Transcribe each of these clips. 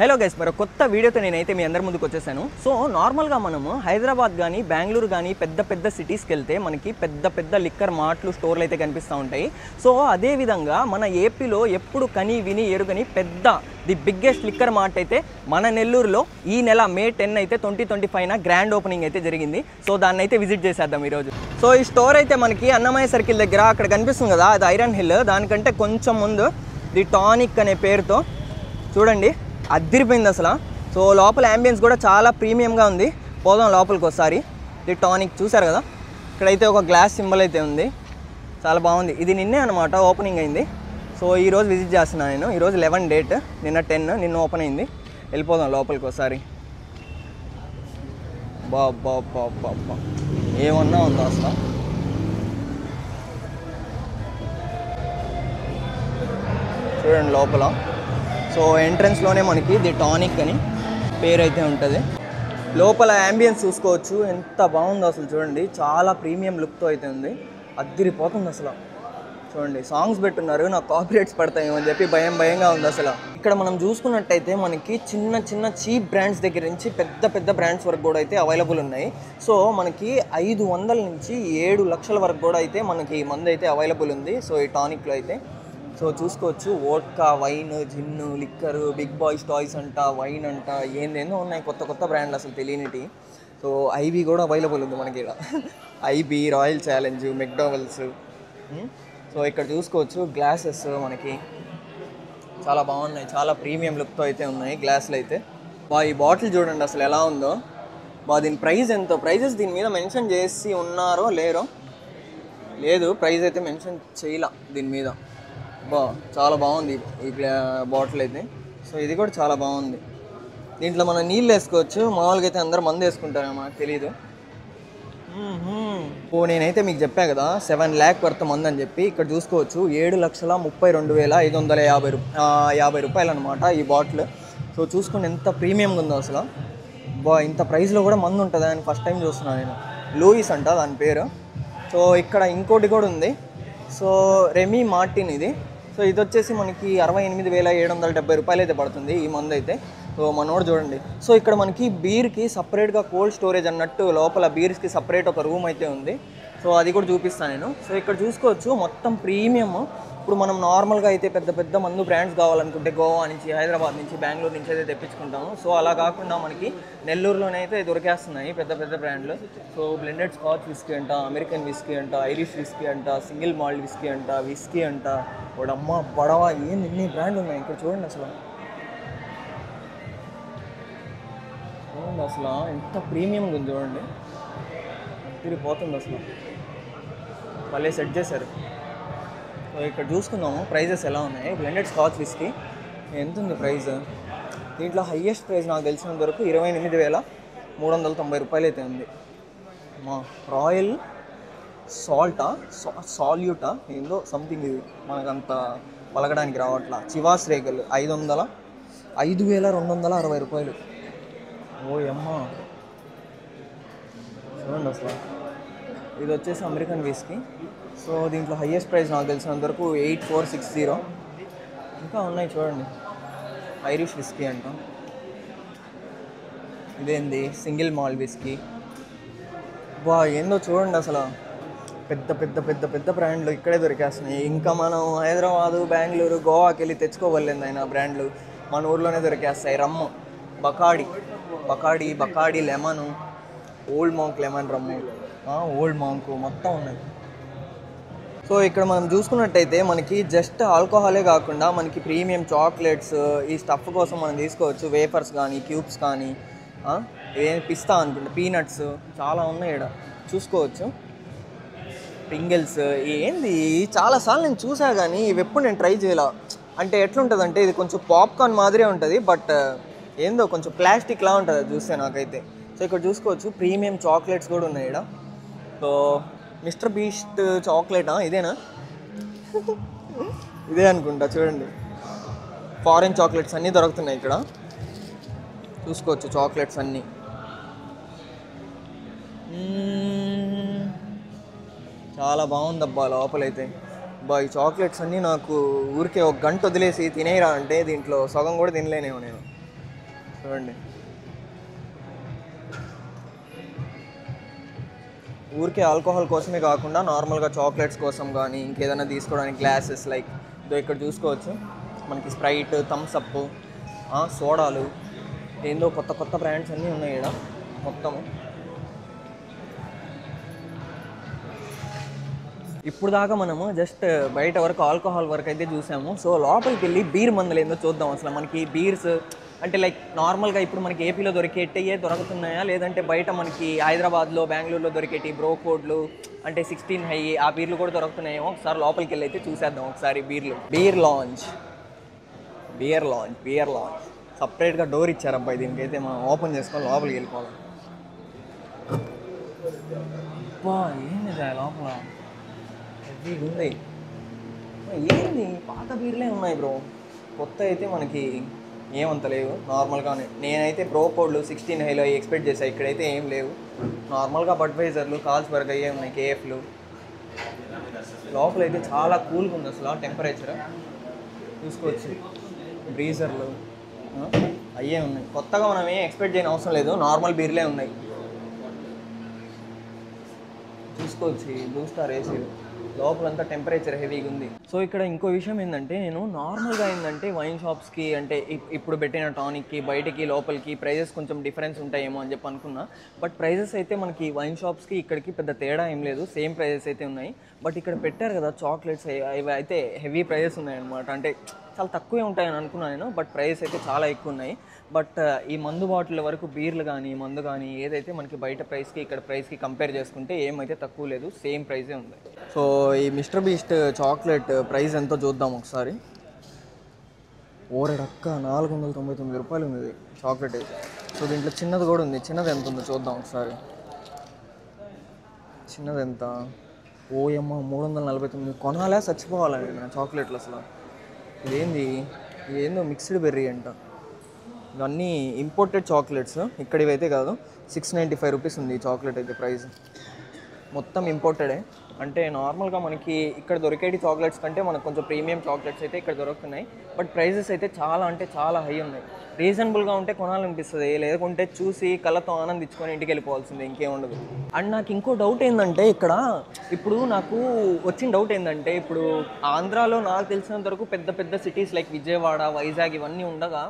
Hello guys, మరో కొత్త వీడియోతో నేనైతే మీ అందరి ముందుకు వచ్చేసాను. సో నార్మల్గా మనము హైదరాబాద్ కానీ బెంగళూరు కానీ పెద్ద పెద్ద సిటీస్కి వెళ్తే మనకి పెద్ద పెద్ద లిక్కర్ మార్ట్లు స్టోర్లు అయితే కనిపిస్తూ ఉంటాయి. సో అదేవిధంగా మన ఏపీలో ఎప్పుడు కని విని ఎరుగని పెద్ద ది బిగ్గెస్ట్ లిక్కర్ మార్ట్ అయితే మన నెల్లూరులో ఈ నెల మే 10 అయితే 2025 గ్రాండ్ ఓపెనింగ్ అయితే జరిగింది. సో దాన్ని అయితే విజిట్ చేసేద్దాం ఈరోజు. సో ఈ స్టోర్ అయితే మనకి అన్నమయ్య సర్కిల్ దగ్గర అక్కడ కనిపిస్తుంది కదా, అది ఐరన్ హిల్. దానికంటే కొంచెం ముందు ది టానిక్ అనే పేరుతో చూడండి, అదిరిపోయింది అసలు. సో లోపల యాంబియన్స్ కూడా చాలా ప్రీమియంగా ఉంది. పోదాం లోపలికి ఒకసారి. ది టానిక్ చూసారు కదా, ఇక్కడైతే ఒక గ్లాస్ సింబల్ అయితే ఉంది, చాలా బాగుంది. ఇది నిన్నే అనమాట ఓపెనింగ్ అయింది. సో ఈరోజు విజిట్ చేస్తున్నాను నేను. ఈరోజు 11 డేట్, నిన్న 10, నిన్న ఓపెన్ అయింది. వెళ్ళిపోదాం లోపలికి ఒకసారి. బాబా ఏమన్నా ఉందా అసలు. చూడండి లోపల. సో ఎంట్రన్స్లోనే మనకి ది టానిక్ అని పేరు అయితే ఉంటుంది. లోపల యాంబియన్స్ చూసుకోవచ్చు, ఎంత బాగుందో అసలు. చూడండి, చాలా ప్రీమియం లుక్తో అయితే ఉంది, అద్దిరిపోతుంది అసలు. చూడండి, సాంగ్స్ పెట్టున్నారు, నాకు కాపీరైట్స్ పడతాయేమో అని చెప్పి భయంగా ఉంది అసలు. ఇక్కడ మనం చూసుకున్నట్టయితే మనకి చిన్న చిన్న చీప్ బ్రాండ్స్ దగ్గర నుంచి పెద్ద పెద్ద బ్రాండ్స్ వరకు కూడా అయితే అవైలబుల్ ఉన్నాయి. సో మనకి 500 నుంచి 7 లక్షల వరకు కూడా అయితే మనకి మందు అయితే అవైలబుల్ ఉంది. సో ఈ టానిక్లో అయితే సో చూసుకోవచ్చు, vodka, wine, gin, liquor, big boys toys అంట, వైన్ అంట, ఏందేందో ఉన్నాయి కొత్త కొత్త బ్రాండ్లు అసలు తెలియనిటి. సో ఐబీ కూడా అవైలబుల్ ఉంది మనకి ఇక్కడ. IB, Royal Challenge, McDowell's. So ఇక్కడ చూసుకోవచ్చు గ్లాసెస్ మనకి చాలా బాగున్నాయి, చాలా ప్రీమియం లుక్తో అయితే ఉన్నాయి గ్లాసులు అయితే. ఈ బాటిల్ చూడండి అసలు ఎలా ఉందో. దీని ప్రైస్ ఎంతో, ప్రైజెస్ దీని మీద మెన్షన్ చేసి ఉన్నారో లేరో, లేదు ప్రైస్ అయితే మెన్షన్ చేయలే దీని మీద. చాలా బాగుంది ఈ బాటిల్ అయితే. సో ఇది కూడా చాలా బాగుంది. దీంట్లో మనం నీళ్ళు వేసుకోవచ్చు. మామూలుగా అయితే అందరూ మందు వేసుకుంటారేమో, మనకు తెలీదు. నేనైతే మీకు చెప్పా కదా 7 lakh వర్త్ మందు అని చెప్పి. ఇక్కడ చూసుకోవచ్చు 7,32,550 రూపాయలు అనమాట ఈ బాటిల్. సో చూసుకుని ఎంత ప్రీమియంగా ఉందో అసలు. ఇంత ప్రైస్లో కూడా మందు ఉంటుందా అని ఫస్ట్ టైం చూస్తున్నాను నేను. లూయిస్ అంట దాని పేరు. సో ఇక్కడ ఇంకోటి కూడా ఉంది. సో రెమీ మార్టిన్ ఇది. సో ఇది వచ్చేసి మనకి 68,770 రూపాయలు అయితే పడుతుంది ఈ మందు అయితే. సో మనోడు చూడండి. సో ఇక్కడ మనకి బీర్కి సపరేట్గా కోల్డ్ స్టోరేజ్ అన్నట్టు లోపల బీర్స్కి సపరేట్ ఒక రూమ్ అయితే ఉంది. సో అది కూడా చూపిస్తాను నేను. సో ఇక్కడ చూసుకోవచ్చు మొత్తం ప్రీమియం. ఇప్పుడు మనం నార్మల్గా అయితే పెద్ద పెద్ద మందు బ్రాండ్స్ కావాలనుకుంటే గోవా నుంచి, హైదరాబాద్ నుంచి, బెంగళూరు నుంచి అయితే తెప్పించుకుంటాము. సో అలా కాకుండా మనకి నెల్లూరులోనే అయితే దొరికేస్తున్నాయి పెద్ద పెద్ద బ్రాండ్లు. సో బ్లెండెడ్ స్కాచ్ విస్కీ అంట, అమెరికన్ విస్కీ అంట, ఐరిష్ విస్కీ అంట, సింగిల్ మాల్ట్ విస్కీ అంట, విస్కీ అంట, వాడమ్మ పడవ, ఏంది ఇన్ని బ్రాండ్లు ఉన్నాయి ఇక్కడ. చూడండి అసలు, చూడండి అసలు ఎంత ప్రీమియంగా ఉంది. చూడండి, తిరిగిపోతుంది అసలు, మళ్ళీ సెట్ చేశారు. సో ఇక్కడ చూసుకుందాము ప్రైజెస్ ఎలా ఉన్నాయి. బ్లెండెడ్ స్కాచ్ విస్కీ ఎంత ఉంది ప్రైస్? దీంట్లో హయ్యెస్ట్ ప్రైస్ నాకు తెలిసినంత వరకు 28,390 రూపాయలు అయితే ఉంది. రాయల్ సాల్యూటా ఏందో సంథింగ్, ఇది మనకంత పలకడానికి రావట్లా. చివాస్ రేగల్ 5,260 రూపాయలు. ఓ అమ్మ, చూడండి అసలు. ఇది వచ్చేసి అమెరికన్ విస్కీ. సో దీంట్లో హయ్యెస్ట్ ప్రైస్ నాకు తెలిసినంత వరకు 8,460. ఇంకా ఉన్నాయి చూడండి. ఐరిష్ విస్కీ అంట, ఇదేంది సింగిల్ మాల్ట్ విస్కీ. ఏందో చూడండి అసలు, పెద్ద పెద్ద పెద్ద పెద్ద బ్రాండ్లు ఇక్కడే దొరికేస్తున్నాయి. ఇంకా మనం హైదరాబాదు, బెంగళూరు, గోవాకి వెళ్ళి తెచ్చుకోవలేదు అయినా బ్రాండ్లు మన ఊర్లోనే దొరికేస్తాయి. Rum, Bacardi lemon, Old Monk lemon rum, Old Monk మొత్తం ఉన్నాయి. సో ఇక్కడ మనం చూసుకున్నట్టయితే మనకి జస్ట్ ఆల్కహాలే కాకుండా మనకి ప్రీమియం చాక్లెట్స్, ఈ స్టఫ్ కోసం మనం తీసుకోవచ్చు. వేఫర్స్ కానీ, క్యూబ్స్ కానీ, పిస్తా అనుకుంటా, పీనట్స్ చాలా ఉన్నాయి ఇక్కడ చూసుకోవచ్చు. పింగిల్స్, ఏంది చాలాసార్లు నేను చూసా కానీ ఇవి ఎప్పుడు నేను ట్రై చేయాల. అంటే ఎట్లుంటుంది అంటే ఇది కొంచెం పాప్కార్న్ మాదిరే ఉంటుంది, బట్ ఏందో కొంచెం ప్లాస్టిక్లా ఉంటుంది చూస్తే నాకైతే. సో ఇక్కడ చూసుకోవచ్చు ప్రీమియం చాక్లెట్స్ కూడా ఉన్నాయి ఇక్కడ. సో మిస్టర్ బీస్ట్ చాక్లెటా, ఇదేనా? ఇదే అనుకుంటా. చూడండి, ఫారెన్ చాక్లెట్స్ అన్నీ దొరుకుతున్నాయి ఇక్కడ చూసుకోవచ్చు. చాక్లెట్స్ అన్నీ చాలా బాగుందబ్బా లోపలైతే. ఈ చాక్లెట్స్ అన్నీ నాకు ఊరికే 1 గంట వదిలేసి తినేయరా అంటే దీంట్లో సగం కూడా తినలేనేమో నేను. చూడండి, ఊరికే ఆల్కహాల్ కోసమే కాకుండా నార్మల్గా చాక్లెట్స్ కోసం కానీ ఇంకేదైనా తీసుకోవడానికి గ్లాసెస్ లైక్ ఇక్కడ చూసుకోవచ్చు మనకి స్ప్రైట్, థమ్స్ అప్, సోడాలు, ఏందో కొత్త కొత్త బ్రాండ్స్ అన్నీ ఉన్నాయి ఇక్కడ మొత్తము. ఇప్పుడు దాకా మనము జస్ట్ బయట వరకు ఆల్కహాల్ వరకు అయితే చూసాము. సో లోపలికి వెళ్ళి బీర్ మందులు ఏందో చూద్దాం. అసలు మనకి బీర్స్ అంటే లైక్ నార్మల్గా ఇప్పుడు మనకి ఏపీలో దొరికేటివే దొరుకుతున్నాయా, లేదంటే బయట మనకి హైదరాబాద్లో, బెంగళూరులో దొరికేటి బ్రో కోడ్లు అంటే 16 హై ఆ బీర్లు కూడా దొరుకుతున్నాయేమో. ఒకసారి లోపలికి వెళ్ళి అయితే చూసేద్దాం ఒకసారి బీర్లు. బియర్ లాంచ్ సపరేట్గా డోర్ ఇచ్చారు అబ్బాయి. దీనికైతే మనం ఓపెన్ చేసుకొని లోపలికి వెళ్ళిపోవాలి. అబ్బా ఏంది లోపల హెవీగా ఉంది. ఏంది పాత బీర్లే ఉన్నాయి బ్రో, కొత్త అయితే మనకి ఏమంత లేవు. నార్మల్గానే నేనైతే బ్రో కోడ్లు 16 హైలో ఎక్స్పెక్ట్ చేశాను. ఇక్కడైతే ఏం లేవు. నార్మల్గా బడ్వైజర్లు, కార్ల్స్బర్గ్ అయ్యే ఉన్నాయి, కేఎఫ్లు. లోపల అయితే చాలా కూల్గా ఉంది అసలు టెంపరేచర్ చూసుకోవచ్చు. బ్రీజర్లు అయ్యే ఉన్నాయి. కొత్తగా మనం ఏం ఎక్స్పెక్ట్ చేయని అవసరం లేదు, నార్మల్ బీర్లే ఉన్నాయి. చూసుకోవచ్చు బ్లూ స్టార్ ఏసీలు. లోపలంతా టెంపరేచర్ హెవీగా ఉంది. సో ఇక్కడ ఇంకో విషయం ఏంటంటే, నేను నార్మల్గా ఏంటంటే వైన్ షాప్స్కి అంటే ఇప్పుడు పెట్టిన టానిక్కి బయటికి లోపలికి ప్రైజెస్ కొంచెం డిఫరెన్స్ ఉంటాయేమో అని చెప్పి అనుకున్నా. బట్ ప్రైజెస్ అయితే మనకి వైన్ షాప్స్కి ఇక్కడికి పెద్ద తేడా ఏం లేదు, సేమ్ ప్రైజెస్ అయితే ఉన్నాయి. బట్ ఇక్కడ పెట్టారు కదా చాక్లెట్స్, ఇవి అయితే హెవీ ప్రైజెస్ ఉన్నాయన్నమాట. అంటే చాలా తక్కువే ఉంటాయని అనుకున్నాను నేను, బట్ ప్రైజెస్ అయితే చాలా ఎక్కువ ఉన్నాయి. బట్ ఈ మందు బాటిల్ వరకు బీర్లు కానీ మందు కానీ ఏదైతే మనకి బయట ప్రైస్కి ఇక్కడ ప్రైస్కి కంపేర్ చేసుకుంటే ఏమైతే తక్కువ లేదు, సేమ్ ప్రైజే ఉంది. సో ఈ మిస్టర్ బీస్ట్ చాక్లెట్ ప్రైస్ ఎంతో చూద్దాం ఒకసారి. ఓరడక్క 499 రూపాయలు ఉంది ఇది చాక్లెట్ అయితే. సో దీంట్లో చిన్నది కూడా ఉంది. చిన్నది ఎంత ఉందో చూద్దాం ఒకసారి. చిన్నది ఎంత? ఓయమ్మ 349. కొనాలా చచ్చిపోవాలండి నా చాక్లెట్లు అసలు. ఇదేందో మిక్స్డ్ బెర్రీ అంట. ఇవన్నీ ఇంపోర్టెడ్ చాక్లెట్స్, ఇక్కడివి అయితే కాదు. 695 రూపీస్ ఉంది ఈ చాక్లెట్ అయితే ప్రైస్. మొత్తం ఇంపోర్టెడే. అంటే నార్మల్గా మనకి ఇక్కడ దొరికేటి చాక్లెట్స్ కంటే మనకు కొంచెం ప్రీమియం చాక్లెట్స్ అయితే ఇక్కడ దొరుకుతున్నాయి. బట్ ప్రైజెస్ అయితే చాలా అంటే చాలా హై ఉన్నాయి. రీజనబుల్గా ఉంటే కొనాలనిపిస్తుంది, లేకుంటే చూసి కళ్ళతో ఆనందించుకొని ఇంటికి వెళ్ళిపోవాల్సిందే, ఇంకేముండదు. అండ్ నాకు ఇంకో డౌట్ ఏంటంటే, ఇక్కడ ఇప్పుడు నాకు వచ్చిన డౌట్ ఏంటంటే, ఇప్పుడు ఆంధ్రాలో నాకు తెలిసినంత వరకు పెద్ద పెద్ద సిటీస్ లైక్ విజయవాడ, వైజాగ్ ఇవన్నీ ఉండగా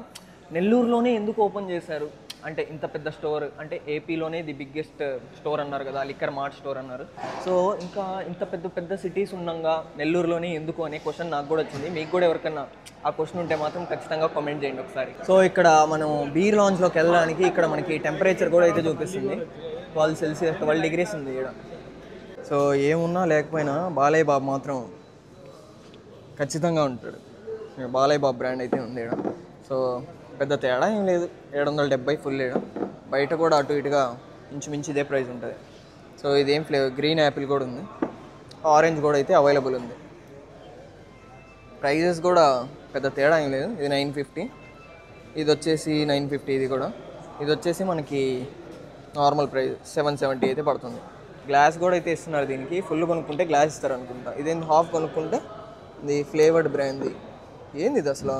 నెల్లూరులోనే ఎందుకు ఓపెన్ చేశారు? అంటే ఇంత పెద్ద స్టోర్, అంటే ఏపీలోనే ది బిగ్గెస్ట్ స్టోర్ అన్నారు కదా, లిక్కర్ మార్ట్ స్టోర్ అన్నారు. సో ఇంకా ఇంత పెద్ద పెద్ద సిటీస్ ఉండగా నెల్లూరులోనే ఎందుకు అనే క్వశ్చన్ నాకు కూడా వచ్చింది. మీకు కూడా ఎవరికన్నా ఆ క్వశ్చన్ ఉంటే మాత్రం ఖచ్చితంగా కామెంట్ చేయండి ఒకసారి. సో ఇక్కడ మనం బీర్ లాంచ్లోకి వెళ్ళడానికి ఇక్కడ మనకి టెంపరేచర్ కూడా అయితే చూపిస్తుంది. 12 సెల్సియస్ 12 డిగ్రీస్ ఉంది ఇక్కడ. సో ఏమున్నా లేకపోయినా బాలయ్య బాబు మాత్రం ఖచ్చితంగా ఉంటాడు. బాలయ్య బాబు బ్రాండ్ అయితే ఉంది ఇక్కడ. సో పెద్ద తేడా ఏం లేదు, 770 ఫుల్ ఇక్కడ. బయట కూడా అటు ఇటుగా ఇంచుమించు ఇదే ప్రైస్ ఉంటుంది. సో ఇదేం ఫ్లేవర్, గ్రీన్ యాపిల్ కూడా ఉంది, ఆరెంజ్ కూడా అయితే అవైలబుల్ ఉంది. ప్రైజెస్ కూడా పెద్ద తేడా ఏం లేదు. ఇది 950, ఇది వచ్చేసి 950, ఇది వచ్చేసి మనకి నార్మల్ ప్రైస్ 770 అయితే పడుతుంది. గ్లాస్ కూడా అయితే ఇస్తున్నారు దీనికి. ఫుల్ కొనుక్కుంటే గ్లాస్ ఇస్తారు అనుకుంటా. ఇదేంటి హాఫ్ కొనుక్కుంటే ఇది ఫ్లేవర్డ్ బ్రాండ్ది. ఏంది ఇది అసలు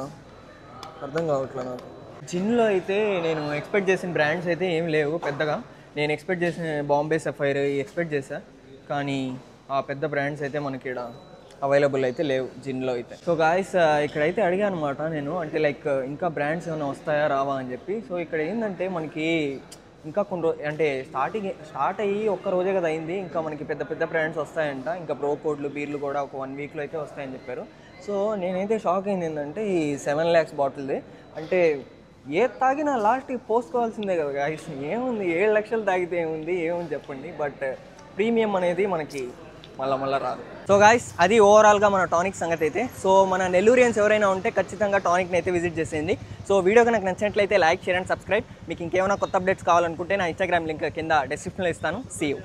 అర్థం కావట్లే నాకు. జిన్లో అయితే నేను ఎక్స్పెక్ట్ చేసిన బ్రాండ్స్ అయితే ఏం లేవు పెద్దగా. నేను ఎక్స్పెక్ట్ చేసిన బాంబే సఫైర్ ఎక్స్పెక్ట్ చేశా, కానీ ఆ పెద్ద బ్రాండ్స్ అయితే మనకి ఇక్కడ అవైలబుల్ అయితే లేవు జిన్లో అయితే. సో గాయస్ ఇక్కడైతే అడిగాను అనమాట నేను, అంటే లైక్ ఇంకా బ్రాండ్స్ ఏమైనా వస్తాయా రావా అని చెప్పి. సో ఇక్కడ ఏంటంటే మనకి ఇంకా కొన్ని అంటే స్టార్ట్ అయ్యి ఒక్క రోజే కదా అయింది, ఇంకా మనకి పెద్ద పెద్ద బ్రాండ్స్ వస్తాయంట. ఇంకా బ్రో కోడ్లు బీర్లు కూడా ఒక 1 వీక్లో అయితే వస్తాయని చెప్పారు. సో నేనైతే షాక్ అయింది ఏంటంటే ఈ 7 lakhs బాటిల్ది. అంటే ఏ తాగినా లాస్ట్కి పోసుకోవాల్సిందే కదా గాయస్. ఏముంది 7 లక్షలు తాగితే ఏముంది చెప్పండి. బట్ ప్రీమియం అనేది మనకి మళ్ళీ రాదు. సో గాయస్ అది ఓవరాల్గా మన టానిక్ సంగతి అయితే. సో మన నెల్లూరియన్స్ ఎవరైనా ఉంటే ఖచ్చితంగా టానిక్ని అయితే విజిట్ చేసేయండి. సో వీడియో కనుక నచ్చినట్లయితే లైక్, షేర్ అండ్ సబ్స్క్రైబ్. మీకు ఇంకేమైనా కొత్త అప్డేట్స్ కావాలనుకుంటే నా ఇన్స్టాగ్రామ్ లింక్ కింద డిస్క్రిప్షన్లో ఇస్తాను. See you.